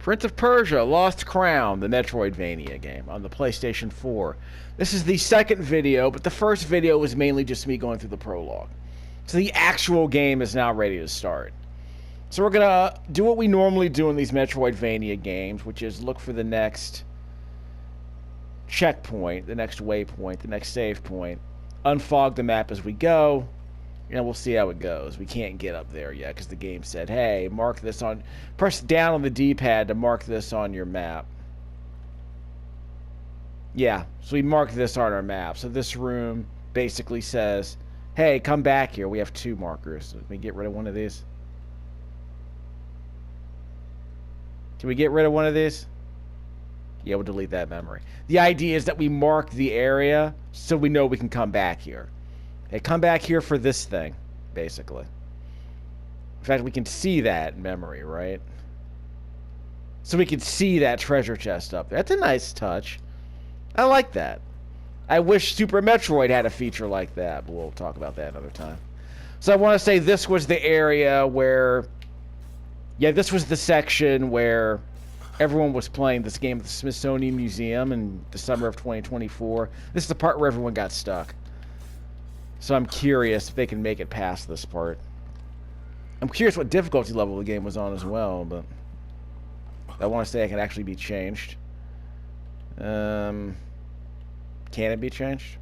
Prince of Persia, Lost Crown, the Metroidvania game on the PlayStation 4. This is the second video, but the first video was mainly just me going through the prologue. So the actual game is now ready to start. So we're going to do what we normally do in these Metroidvania games, which is look for the next checkpoint, the next waypoint, the next save point, unfog the map as we go, and we'll see how it goes. We can't get up there yet because the game said, hey, mark this on, press down on the D-pad to mark this on your map. Yeah, so we marked this on our map. So this room basically says, hey, come back here. We have 2 markers. Let me get rid of one of these. Can we get rid of one of these? Yeah, we'll delete that memory. The idea is that we mark the area so we know we can come back here. Hey, come back here for this thing, basically. In fact, we can see that in memory, right? So we can see that treasure chest up there. That's a nice touch. I like that. I wish Super Metroid had a feature like that, but we'll talk about that another time. So I want to say this was the area where... Yeah, this was the section where everyone was playing this game at the Smithsonian Museum in the summer of 2024. This is the part where everyone got stuck. So I'm curious if they can make it past this part. I'm curious what difficulty level the game was on as well, but I want to say it can actually be changed. Can it be changed?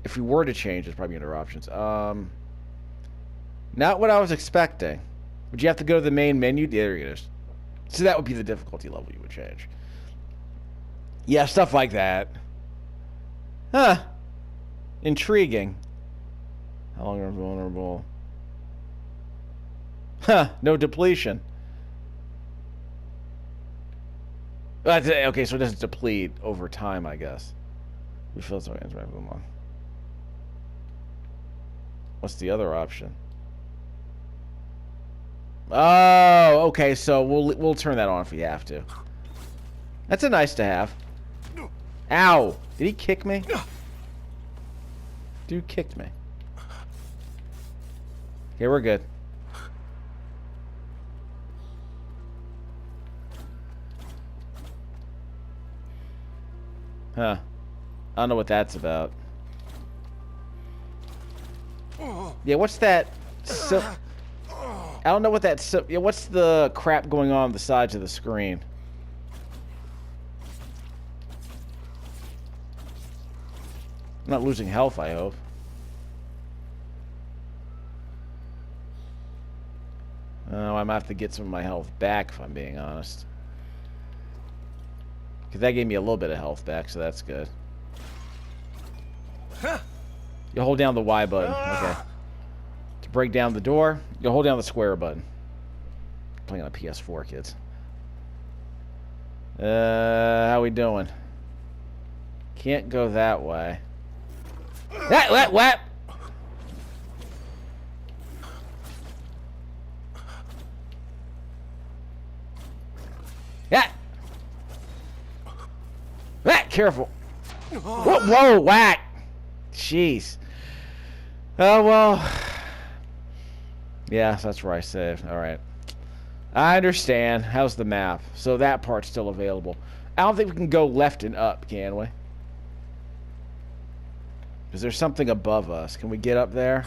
If we were to change, there's probably other options. Not what I was expecting. Would you have to go to the main menu? There it is. So that would be the difficulty level you would change. Yeah, stuff like that. Huh. Intriguing. How long are vulnerable? Huh. No depletion. Okay, so it doesn't deplete over time, I guess. We feel so right. What's the other option? Oh, okay, so we'll turn that on if we have to. That's a nice to have. Ow! Did he kick me? Dude kicked me. Okay, we're good. Huh. I don't know what that's about. Yeah, what's that? I don't know what that's... Yeah, what's the crap going on the sides of the screen? I'm not losing health, I hope. Oh, I might have to get some of my health back, if I'm being honest. Because that gave me a little bit of health back, so that's good. You hold down the Y button. Okay. To break down the door, you hold down the square button. I'm playing on a PS4, kids. How we doing? Can't go that way. What? Yeah. Careful. Whoa, whack. Jeez. Oh, well. Yeah, that's where I saved. Alright. I understand. How's the map? So that part's still available. I don't think we can go left and up, can we? Is there something above us? Can we get up there?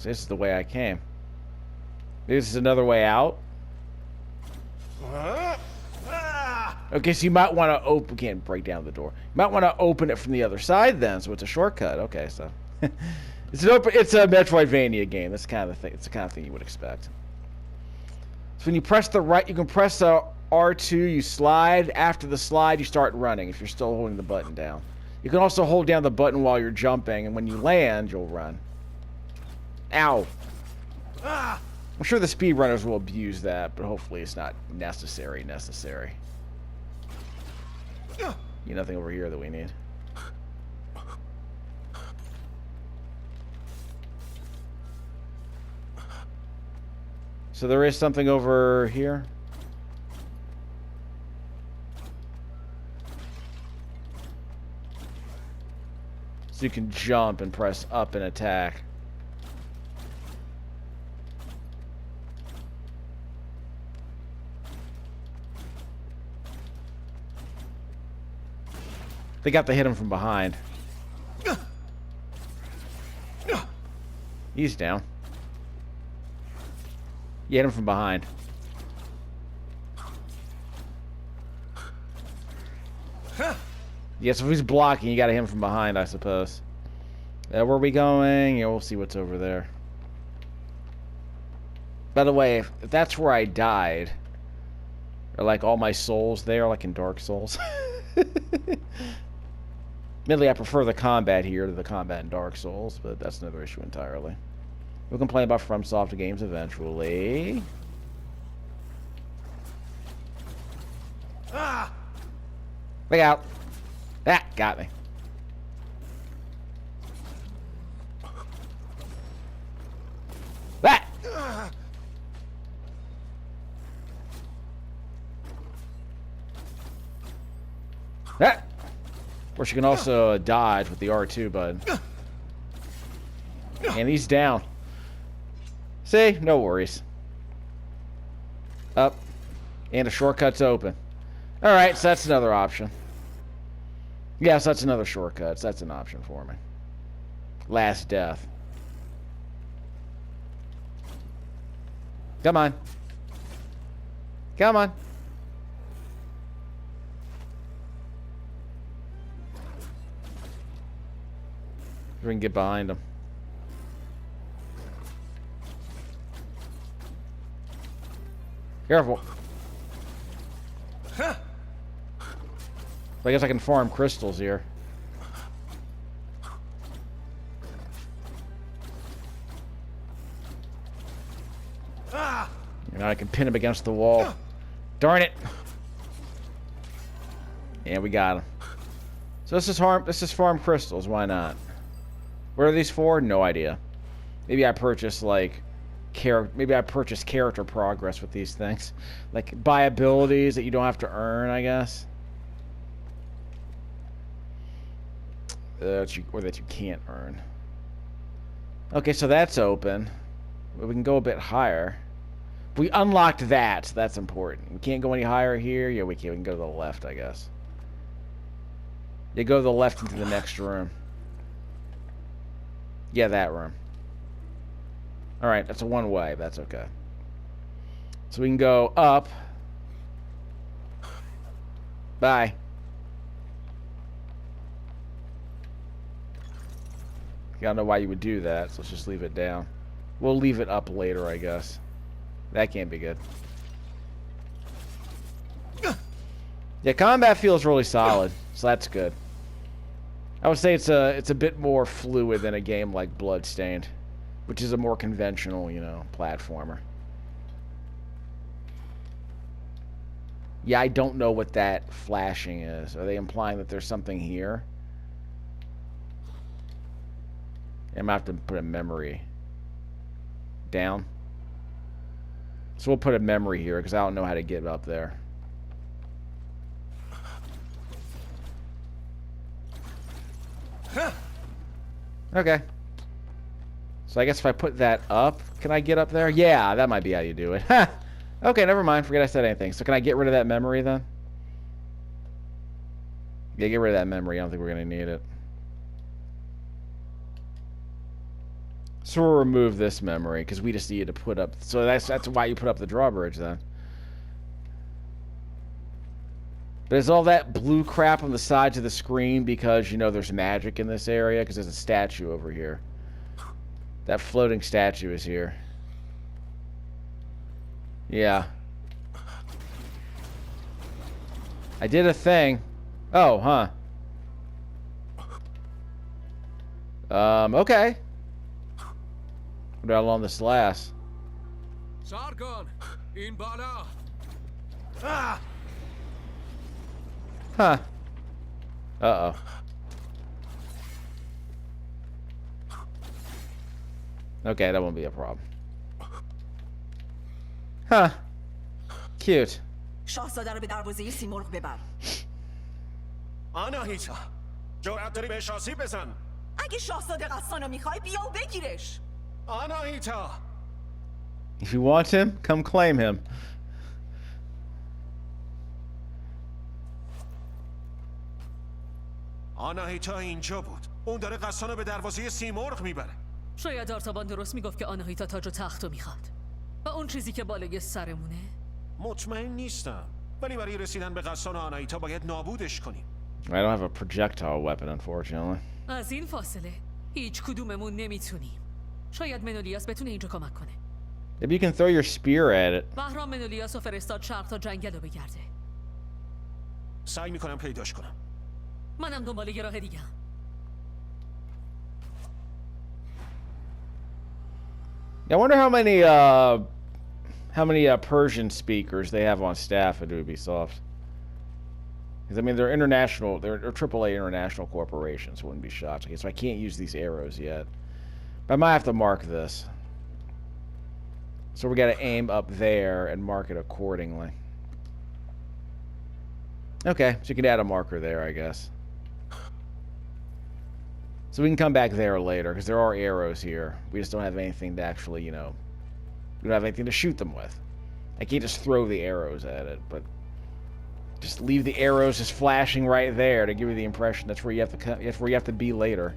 This is the way I came. Maybe this is another way out? Okay, so you might want to open... We can't break down the door. You might want to open it from the other side then, so it's a shortcut. Okay, so... It's a Metroidvania game. That's kind of the thing. It's the kind of thing you would expect. So when you press the right, you can press R2. You slide. After the slide, you start running. If you're still holding the button down, you can also hold down the button while you're jumping, and when you land, you'll run. Ow! I'm sure the speedrunners will abuse that, but hopefully it's not necessary. Nothing over here that we need. So there is something over here. So you can jump and press up and attack. They got to hit him from behind. He's down. You hit him from behind. Yeah, so if he's blocking, you gotta hit him from behind, I suppose. Where are we going? Yeah, we'll see what's over there. By the way, if that's where I died, are like all my souls there, like in Dark Souls. Admittedly, I prefer the combat here to the combat in Dark Souls, but that's another issue entirely. We'll complain about FromSoft games eventually. Ah! Look out. That got me. That! That! Of course, you can also dodge with the R2 button. And he's down. See? No worries. Up. And a shortcut's open. Alright, so that's another option. Yes, that's another shortcut. So that's an option for me. Last death. Come on. Come on. We can get behind him. Careful. I guess I can farm crystals here. You know, I can pin him against the wall. Darn it! Yeah, we got him. So this is farm crystals. Why not? What are these for? No idea. Maybe I purchase like character progress with these things, like buy abilities that you don't have to earn, I guess. Or that you can't earn. Okay, so that's open. We can go a bit higher. We unlocked that, so that's important. We can't go any higher here. Yeah, we can. We can go to the left, I guess. Yeah, go to the left into the next room. Yeah, that room. Alright, that's a one-way. That's okay. So we can go up. Bye. I don't know why you would do that, so let's just leave it down. We'll leave it up later, I guess. That can't be good. Yeah, combat feels really solid, so that's good. I would say it's a bit more fluid than a game like Bloodstained, which is a more conventional, you know, platformer. Yeah, I don't know what that flashing is. Are they implying that there's something here? I'm gonna have to put a memory down. So we'll put a memory here because I don't know how to get up there. Okay. So I guess if I put that up, can I get up there? Yeah, that might be how you do it. Okay, never mind. Forget I said anything. So can I get rid of that memory then? Yeah, get rid of that memory. I don't think we're going to need it. So we'll remove this memory because we just needed to put up... So that's why you put up the drawbridge then. There's all that blue crap on the sides of the screen because, you know, there's magic in this area because there's a statue over here. That floating statue is here. Yeah. I did a thing. Oh, huh. Okay. Wonder how long this lasts. Sargon, in Bala. Ah! Huh. Uh-oh. Okay, that won't be a problem. Huh. Cute. شاهزاده رو به دروازه سیمرغ ببر. آناهیتا جرأت داری به شاسی بزن. اگه شاهزاده قصانو میخوای بیا و بگیرش. آناهیتا. If you want him, come claim him. آناهیتا اینجا بود. اون داره قصانو به دروازه سیمرغ میبره. شاید آرتابان درست میگفت که آناهیتا تاج و تختو میخواد. و اون چیزی که بالای سرمونه؟ مطمئن نیستم. ولی برای رسیدن به قصان آناهیتا باید نابودش کنیم. I don't have a projectile weapon, unfortunately. از این فاصله هیچ کدوممون نمیتونیم. شاید منولیاس بتونه اینجا کمک کنه. Maybe you can throw your spear at it. بهرام منولیاس رو فرستاد شرق تا جنگل رو بگرده. سعی میکنم پیداش کنم. منم دنبال یه راه دیگه. I wonder how many Persian speakers they have on staff at Ubisoft. Because I mean, they're international, they're AAA international corporations. Wouldn't be shocked. Okay, so I can't use these arrows yet, but I might have to mark this. So we got to aim up there and mark it accordingly. Okay, so you can add a marker there, I guess. So we can come back there later, because there are arrows here. We just don't have anything to actually, you know, we don't have anything to shoot them with. I can't just throw the arrows at it, but just leave the arrows just flashing right there to give you the impression that's where you have to be later.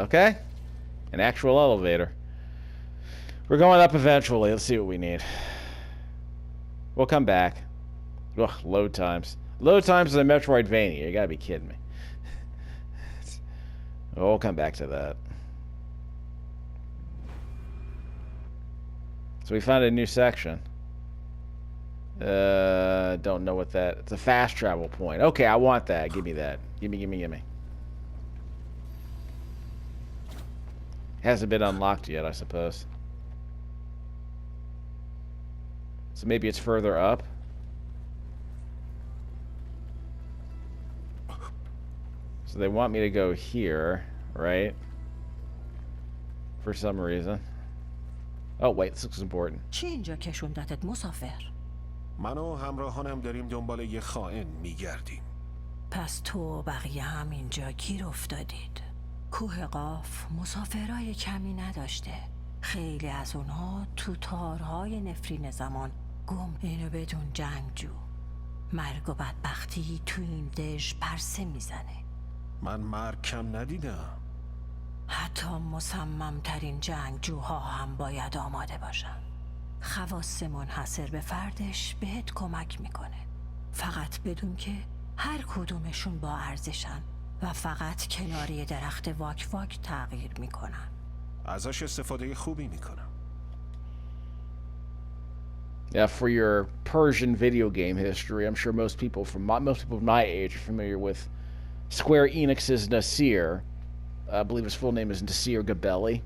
Okay. An actual elevator. We're going up eventually. Let's see what we need. We'll come back. Ugh, load times. Load times in a Metroidvania. You gotta be kidding me. We'll come back to that. So we found a new section. Don't know what that... It's a fast travel point. Okay, I want that. Give me that. Gimme. Hasn't been unlocked yet, I suppose. So maybe it's further up. So they want me to go here, right? For some reason. Oh wait, this looks important. چی اینجا کشوندتت مسافر؟ من و همراهانم داریم دنبال یه خائن میگردیم. پس تو و بقیه هم اینجا گیر افتادید. کوه قاف مسافرای کمی نداشته. خیلی از اونها تو تارهای نفرین زمان گم. اینو بدون جنگجو. مرگ و بدبختی تو این دژ پرسه میزنه. من مرگ کم ندیدم. حتی مصممترین جنگجوها هم باید آماده باشن. خواص منحصر به فردش بهت کمک میکنه. فقط بدون که هر کدومشون با ارزشن و فقط کناری درخت واک واک تغییر میکنن. ازش استفاده خوبی میکنم. Yeah, for your Persian video game history, I'm sure most people of my age are familiar with Square Enix's Nasir. I believe his full name is Nasir Gabelli.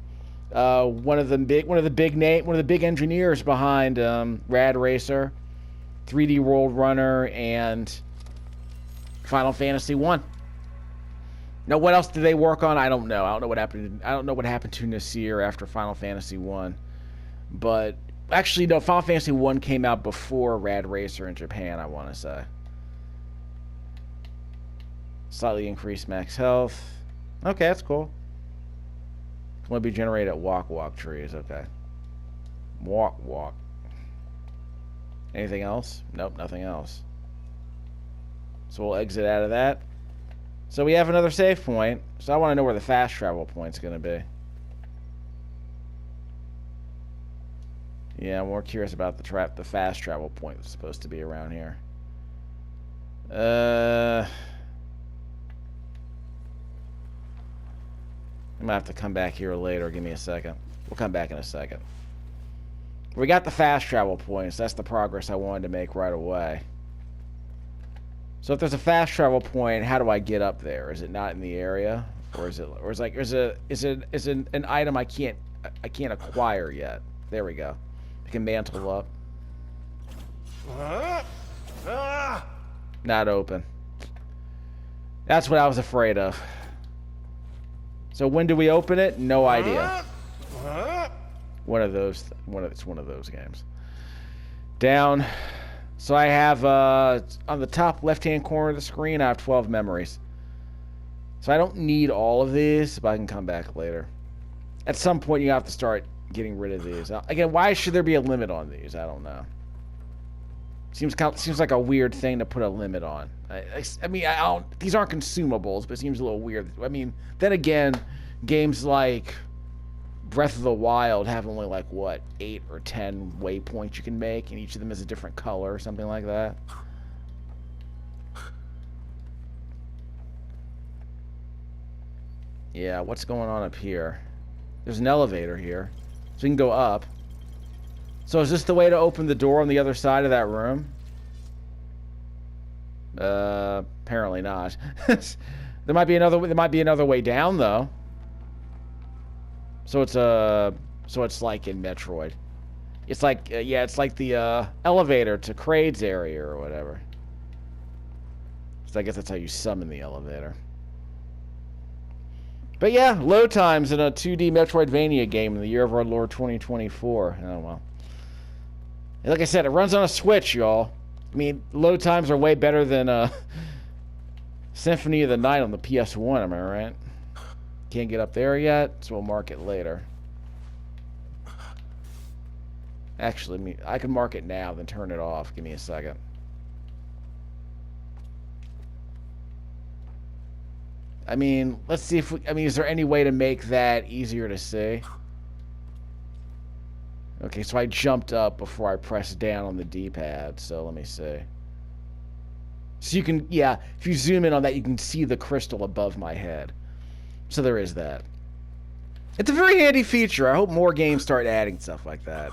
One of the big engineers behind Rad Racer, 3D World Runner, and Final Fantasy 1. Now, what else did they work on? I don't know. I don't know what happened to Nasir after Final Fantasy 1. But actually, no, Final Fantasy 1 came out before Rad Racer in Japan, I want to say. Slightly increased max health. Okay, that's cool. It's going to be generated at walk trees. Okay. Walk. Anything else? Nope, nothing else. So we'll exit out of that. So we have another save point. So I want to know where the fast travel point's going to be. Yeah, I'm more curious about the fast travel point that's supposed to be around here. I might have to come back here later. Give me a second. We'll come back in a second. We got the fast travel points. That's the progress I wanted to make right away. So if there's a fast travel point, how do I get up there? Is it not in the area, or is it an item I can't acquire yet? There we go. I can mantle up. Not open. That's what I was afraid of. So when do we open it? No idea. It's one of those games. Down. So I have, on the top left-hand corner of the screen, I have 12 memories. So I don't need all of these, but I can come back later. At some point, you have to start getting rid of these. Again, why should there be a limit on these? I don't know. Seems like a weird thing to put a limit on. I mean, I don't. These aren't consumables, but it seems a little weird. I mean, then again, games like Breath of the Wild have only like what 8 or 10 waypoints you can make, and each of them is a different color or something like that. Yeah, what's going on up here? There's an elevator here, so we can go up. So is this the way to open the door on the other side of that room? Apparently not. There might be another way down though. So it's like in Metroid. It's like yeah, it's like the elevator to Kraid's area or whatever. So I guess that's how you summon the elevator. But yeah, load times in a 2D Metroidvania game in the year of our Lord 2024. Oh well. And like I said, it runs on a Switch, y'all. I mean, load times are way better than Symphony of the Night on the PS1, am I right? Can't get up there yet, so we'll mark it later. Actually, I can mark it now, then turn it off. Give me a second. I mean, let's see if is there any way to make that easier to see? Okay, so I jumped up before I pressed down on the D-pad, so let me see. So you can, yeah, if you zoom in on that, you can see the crystal above my head. So there is that. It's a very handy feature. I hope more games start adding stuff like that.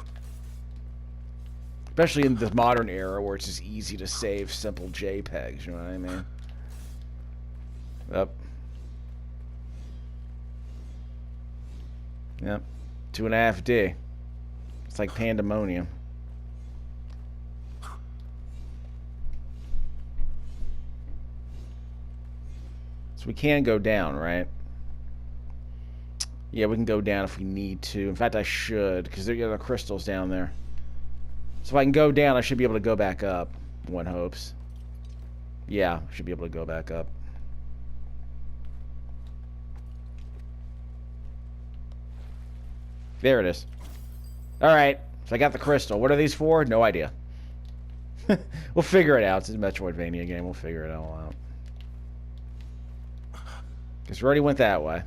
Especially in the modern era where it's just easy to save simple JPEGs, you know what I mean? Yep. Yep. 2.5D. It's like pandemonium. So we can go down, right? Yeah, we can go down if we need to. In fact, I should, because there are crystals down there. So if I can go down, I should be able to go back up. One hopes. Yeah, I should be able to go back up. There it is. Alright, so I got the crystal. What are these for? No idea. We'll figure it out. It's a Metroidvania game. We'll figure it all out. Because we already went that way.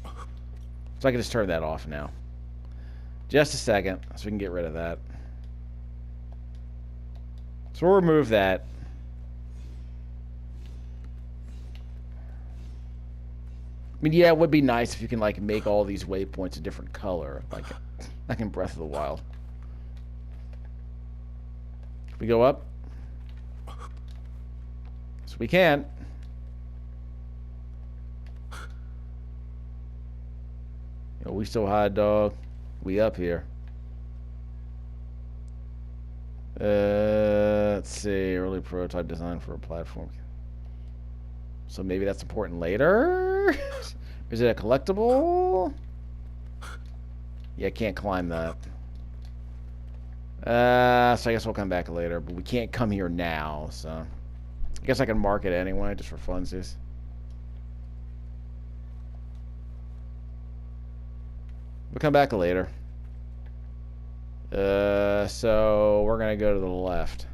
So I can just turn that off now. Just a second, so we can get rid of that. So we'll remove that. I mean, yeah, it would be nice if you can, like, make all these waypoints a different color, like in Breath of the Wild. We go up. So we can. Yo, we still hot, dog. We up here. Let's see. Early prototype design for a platform. So maybe that's important later? Is it a collectible? Yeah, can't climb that. So I guess we'll come back later, but we can't come here now, so I guess I can mark it anyway, just for funsies. We'll come back later. So we're gonna go to the left.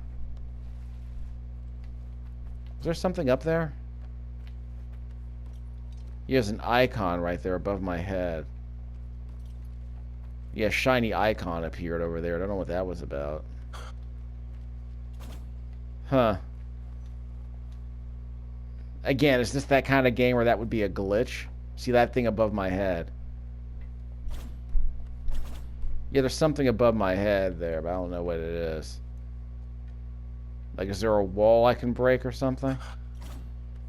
Is there something up there? There's an icon right there above my head. Yeah, shiny icon appeared over there. I don't know what that was about. Huh. Again, is this that kind of game where that would be a glitch? See that thing above my head? Yeah, there's something above my head there, but I don't know what it is. Like, is there a wall I can break or something?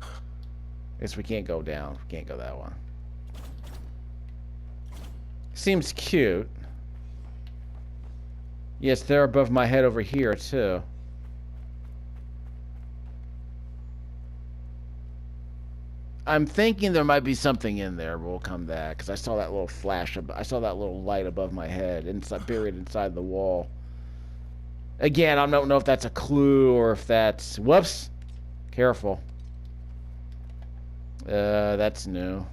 I guess we can't go down. We can't go that one. Seems cute. Yes, they're above my head over here, too. I'm thinking there might be something in there, but we'll come back. Because I saw that little flash. I saw that little light above my head. Buried inside the wall. Again, I don't know if that's a clue or if that's... Whoops. Careful. That's new.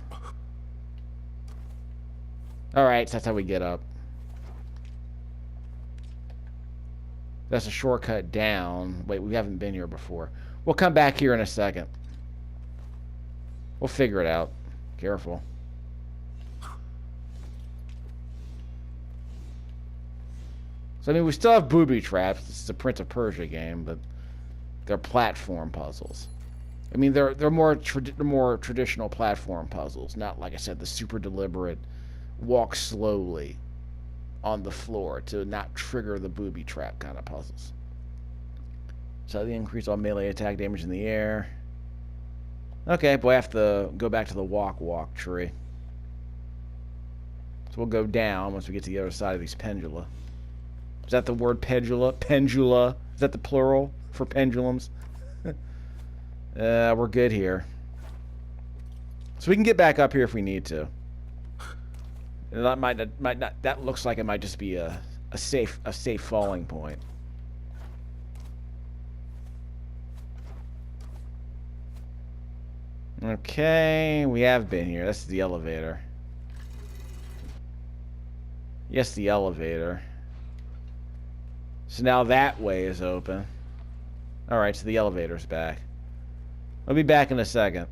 Alright, so that's how we get up. That's a shortcut down. Wait, we haven't been here before. We'll come back here in a second. We'll figure it out. Careful. So, I mean, we still have booby traps. This is a Prince of Persia game, but they're platform puzzles. I mean, they're more traditional platform puzzles, not, like I said, the super deliberate walk slowly on the floor to not trigger the booby trap kind of puzzles. So they increase all melee attack damage in the air. Okay, but I have to go back to the walk tree. So we'll go down once we get to the other side of these pendula. Is that the word pendula? Pendula. Is that the plural for pendulums? We're good here. So we can get back up here if we need to. And that might not. That looks like it might just be a safe falling point. Okay, we have been here. That's the elevator. Yes, the elevator. So now that way is open. Alright, so the elevator's back. I'll be back in a second.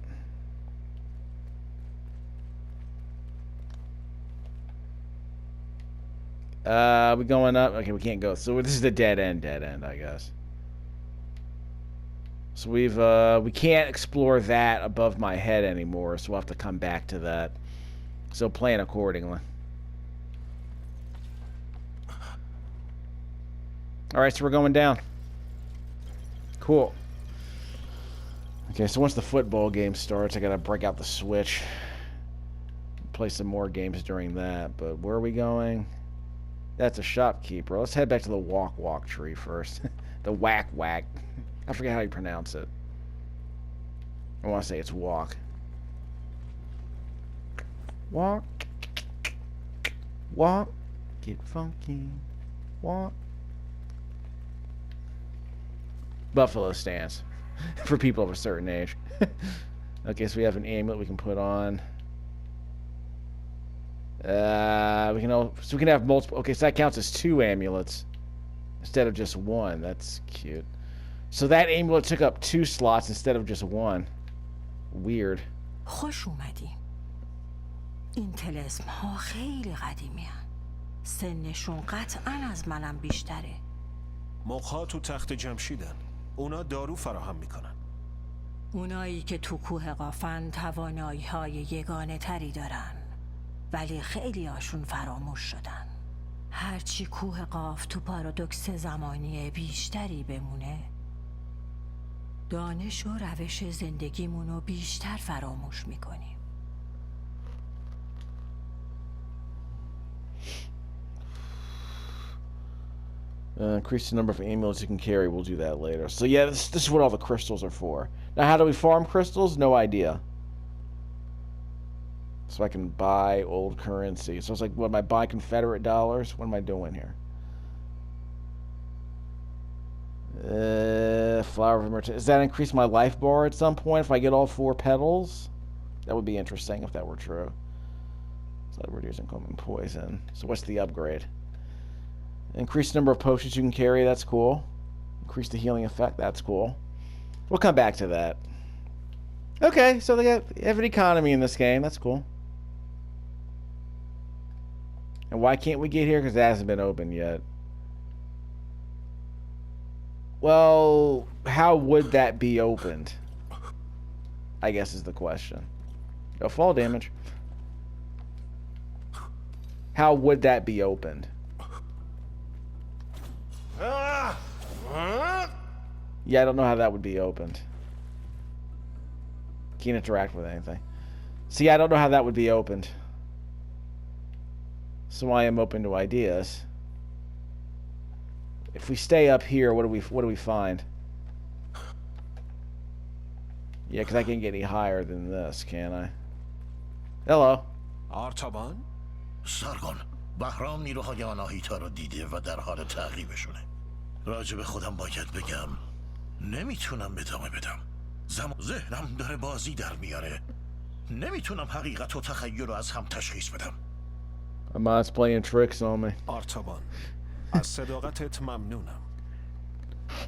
We going up? Okay, we can't go. So this is the dead end, I guess. So we can't explore that above my head anymore, so we'll have to come back to that. So plan accordingly. Alright, so we're going down. Cool. Okay, so once the football game starts, I gotta break out the Switch. Play some more games during that, but where are we going? That's a shopkeeper. Let's head back to the walk tree first. The whack. I forget how you pronounce it. I want to say it's walk. Walk. Get funky. Walk. Buffalo stance. For people of a certain age. Okay, so we have an amulet we can put on. We can have multiple. Okay, so that counts as 2 amulets instead of just 1. That's cute. So that amulet took up 2 slots instead of just 1. Weird. خوش اومدی. این طلسم ها خیلی قدیمی هن. سنشون قطعا از منم بیشتره. مخها تو تخت جمشیدن. اونا دارو فراهم میکنن. اونایی که تو کوه قافن توانایی های یگانه تری دارن. ولی خیلی هاشون فراموش شدن. هرچی کوه قاف تو پارادوکس زمانی بیشتری بمونه، دانش و روش زندگیمونو بیشتر فراموش میکنیم. Increase the number of amulets you can carry. We'll do that later. So yeah, this is what all the crystals are for. Now, how do we farm crystals? No idea. So I can buy old currency. So it's like, what am I buying? Confederate dollars? What am I doing here? Flower of merchant. Does that increase my life bar at some point if I get all 4 petals? That would be interesting if that were true. So reducing common poison. So what's the upgrade? Increase the number of potions you can carry. That's cool. Increase the healing effect. That's cool. We'll come back to that. Okay, so they have an economy in this game. That's cool. And why can't we get here? Because it hasn't been opened yet. Well, how would that be opened? I guess is the question. No fall damage. How would that be opened? Yeah, I don't know how that would be opened. Can't interact with anything. See, I don't know how that would be opened. So I am open to ideas. If we stay up here, what do we find? Yeah, because I can't get any higher than this, can I? Hello. آرتابان؟ سرگان بهرام نیروهای آناهیتا رو دیده و در حال تعقیبشونه. راجع به خودم باید بگم نمیتونم ادامه بدم. ذهنم داره بازی در میاره. نمیتونم حقیقت و تخیل رو از هم تشخیص بدم. Amon's playing tricks on me. آرتابان، از صداقتت ممنونم.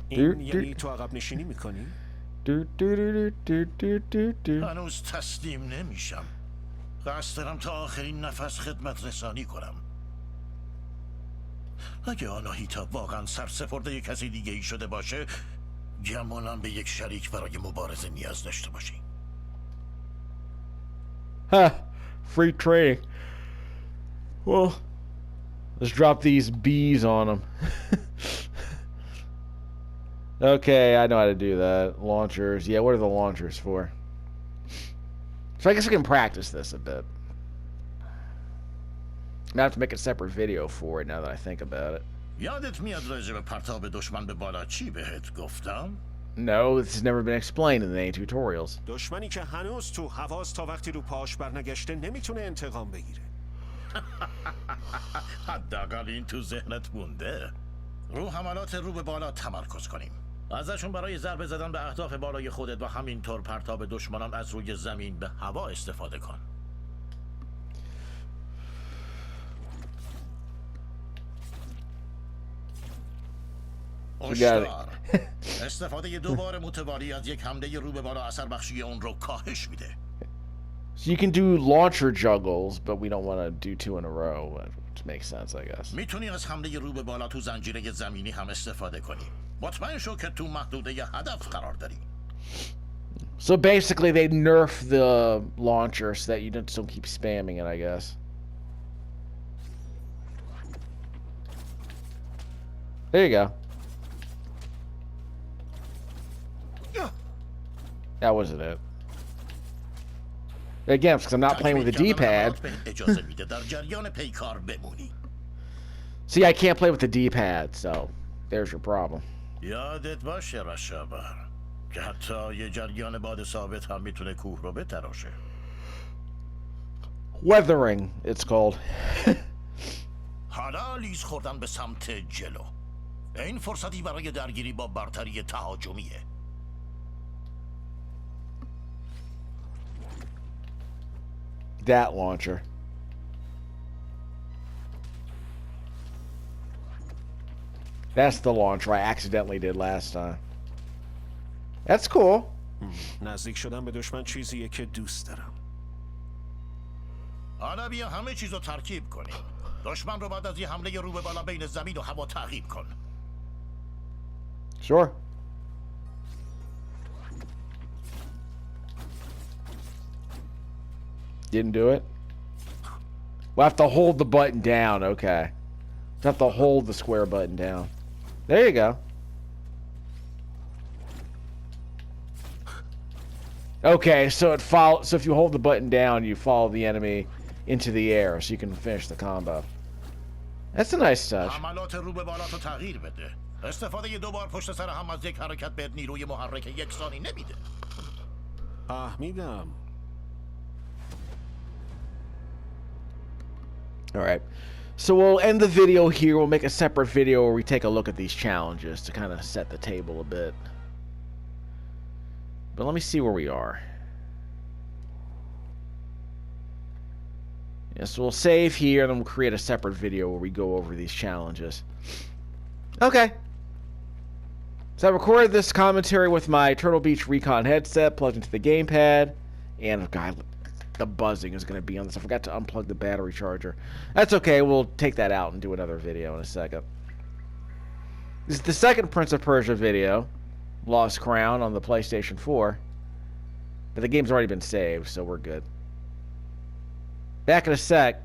این یعنی تو عقب نشینی میکنی؟ هنوز تسلیم نمیشم. قصد دارم تا آخرین نفس خدمت رسانی کنم. اگه آناهیتا واقعا سرسپرده کسی دیگه ای شده باشه، گمانم به یک شریک برای مبارزه نیاز داشته باشی. Ha! Free training. Well, let's drop these bees on them. Okay, I know how to do that. Launchers. Yeah, what are the launchers for? So I guess I can practice this a bit. I have to make a separate video for it now that I think about it. یادت میاد راجع به پرتاب دشمن به بالا چی بهت گفتم؟ No, this has never been explained in any tutorials. دشمنی که هنوز تو هواست تا وقتی رو پاش برنگشته نمیتونه انتقام بگیره. حداقل این تو ذهنت مونده. رو حملات رو به بالا تمرکز کنیم. ازشون برای ضربه زدن به اهداف بالای خودت و همینطور پرتاب دشمنان از روی زمین به هوا استفاده کن. هشدار. استفاده دوبار متوالی از یک حمله رو به بالا اثر بخشی اون رو کاهش میده. So you can do launcher juggles, but we don't want to do two in a row, which makes sense, I guess. میتونی از حمله رو به بالا تو زنجیره زمینی هم استفاده کنی. مطمئن شو که تو محدوده ی هدف قرار داری. So basically they nerf the launcher so that you don't keep spamming it, I guess. There you go. That wasn't it. Again, because I'm not playing with the D-pad. See, I can't play with the D-pad, so there's your problem. یادت باشه رشابر که حتی یه جریان باد ثابت هم میتونه کوه رو بتراشه. Weathering, it's called. حالا لیز خوردن به سمت جلو. این فرصتی برای درگیری با برتری تهاجمیه. That launcher. That's the launcher I accidentally did last time. That's cool. نزدیک شدن به دشمن چیزیه که دوست دارم. حالا بیا همه چیزو ترکیب کنیم. دشمن رو بعد از یه حمله رو به بالا بین زمین و هوا تعقیب کن. Sure. Didn't do it? We'll have to hold the button down, okay. We'll have to hold the square button down. There you go. Okay, so so if you hold the button down, you follow the enemy into the air so you can finish the combo. That's a nice touch. حملات رو به بالا تو تغییر بده. استفاده دوبار پشت سر هم از یک حرکت بهت نیروی محرک یکسانی نمیده. فهمیدم. Alright, so we'll end the video here. We'll make a separate video where we take a look at these challenges to kind of set the table a bit. But let me see where we are. Yeah, so we'll save here and then we'll create a separate video where we go over these challenges. Okay. So I recorded this commentary with my Turtle Beach Recon headset plugged into the gamepad. And, God, the buzzing is going to be on this. I forgot to unplug the battery charger. That's okay. We'll take that out and do another video in a second. This is the second Prince of Persia video. Lost Crown on the PlayStation 4. But the game's already been saved, so we're good. Back in a sec.